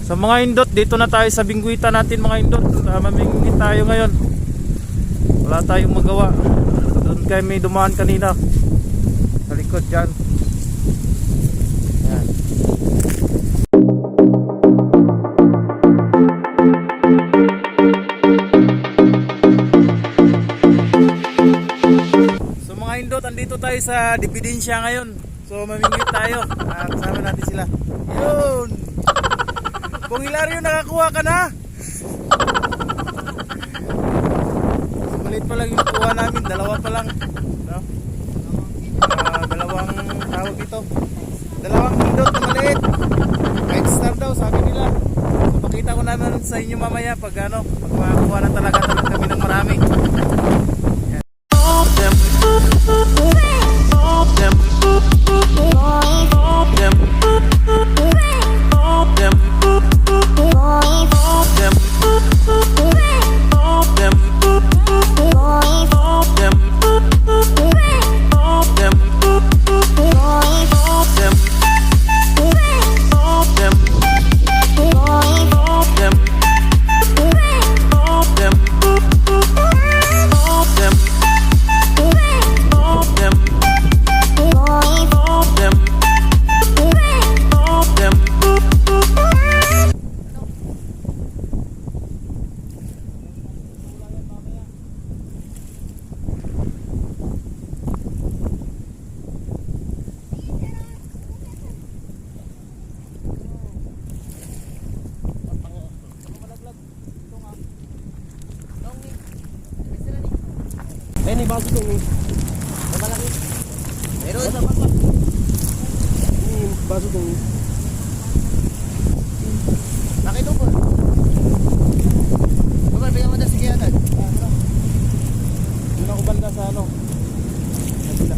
So mga indot, dito na tayo sa bingwita natin mga indot. Mamingwit tayo ngayon. Wala tayong magawa. Doon kayo may dumaan kanina sa likod dyan. Yan. So mga indot, andito tayo sa Dipidensya ngayon. So mamingwit tayo. Kasama natin sila. Yun! Kung Hilario, nakakuha ka na. So, maliit pa lang yung nakuha namin. Dalawa pa lang, no? Dalawang tawag ito. Dalawang indot na maliit. 5 star daw sabi nila. So pakita ko naman sa inyo mamaya pag ano, pag makakuha na talaga kami ng marami. Ini bago dong nih. Malaki. Meron. Ini bago dong nih. Laki dong po. Bagal, bigyan mo na sige agad. Yun ako banda sa ano. Nagila.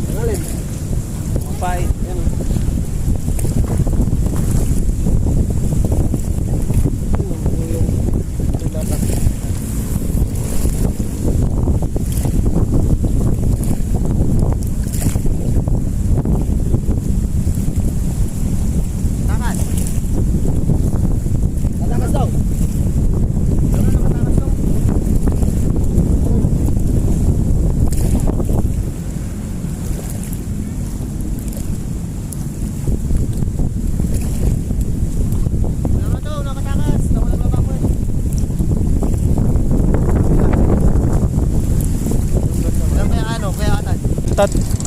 Ngalim. Pait. Yan.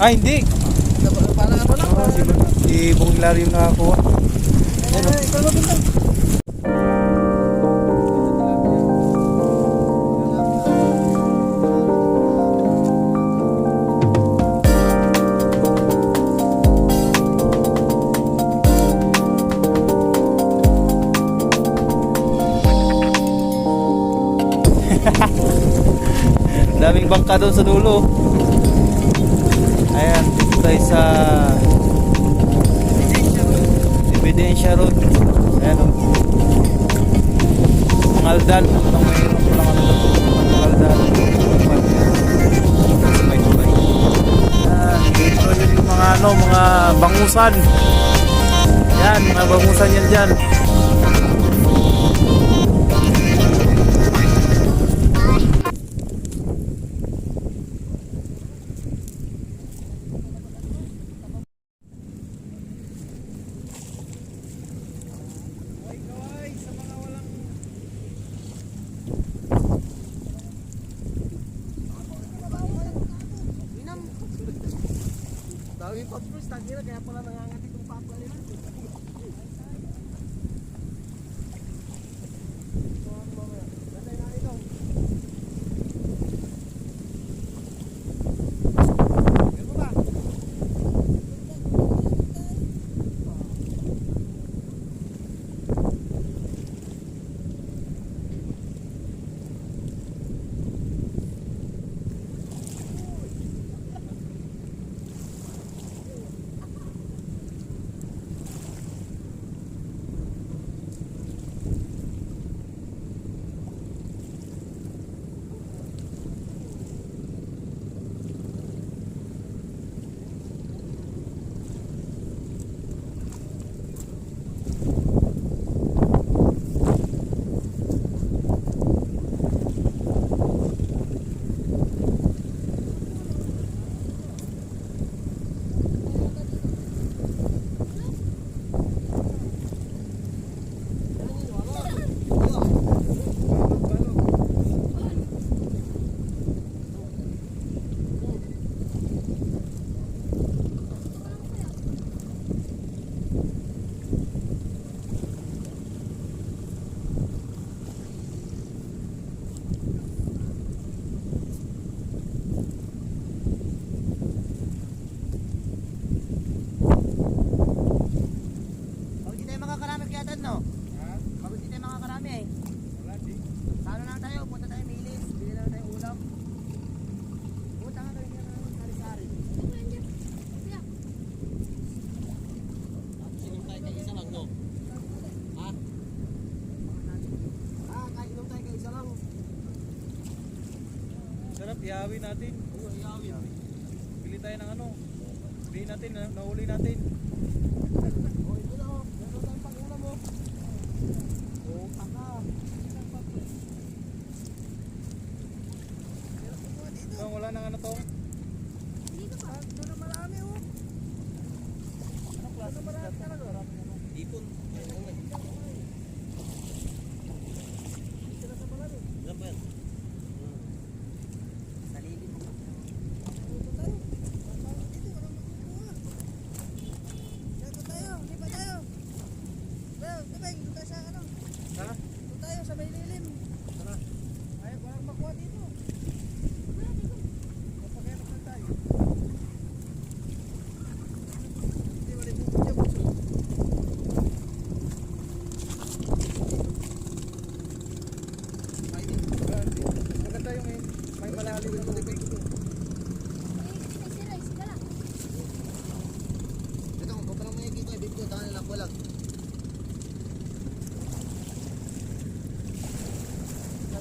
Ay, hindi. Parang ano lang. Si Bong Hilario yung nakakuha. Daming bangka doon sa dulo. Ayan, dito tayo sa Dipidensya Road. Ayan o. Mangaldan. Ang mayroon ko lang ano doon. Mangaldan. Dito yun yung mga ano, mga bangusan. Ayan, mga bangusan yan dyan. Dami pa first, kaya pala nangangati itong papa nila. Ihawin natin. Oo, iyawin. Bili tayo ng ano. Bili natin, nahuli natin. Oh, ito na oh. Meron tayong pag-ulam mo. Oh, taka. So, wala nang ano to. Dito pa. Doon na marami oh. Anong klase? Doon na marami talaga. Ipon. Dito na sa marami. Ilan ba yan? Nalilim mo. Dito tayo. Dito, walang makukuha. Dito tayo. Lipa tayo. Tayo, tubig. Dito tayo sa ano. Ha? Dito tayo sa may lilim. Tara. Ay, walang makuha dito. Papakirap na tayo. Hindi, wala yung bubog dyan. Ay, Maganda yung may malalim na tubig. ito, kung pa lang may dito, ibig ko, tangan lang ko lang.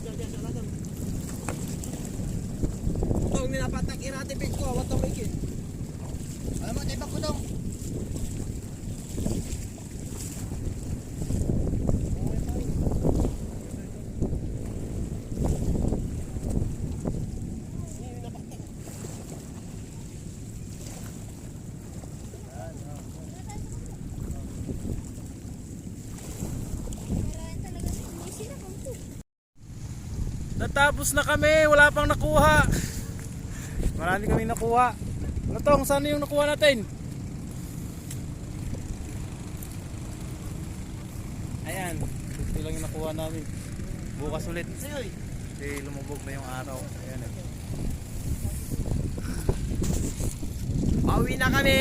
Diyan. Ito, ninapatak natin, big ko, awat ang wiki. Alam mo, tibak ko daw. Natapos na kami, wala pang nakuha. Marami kami nakuha. Ano tong, saan yung nakuha natin? Ayan, ito lang yung nakuha namin. Bukas ulit. Kasi lumubog na yung araw. Ayan eh. Pauwi na kami.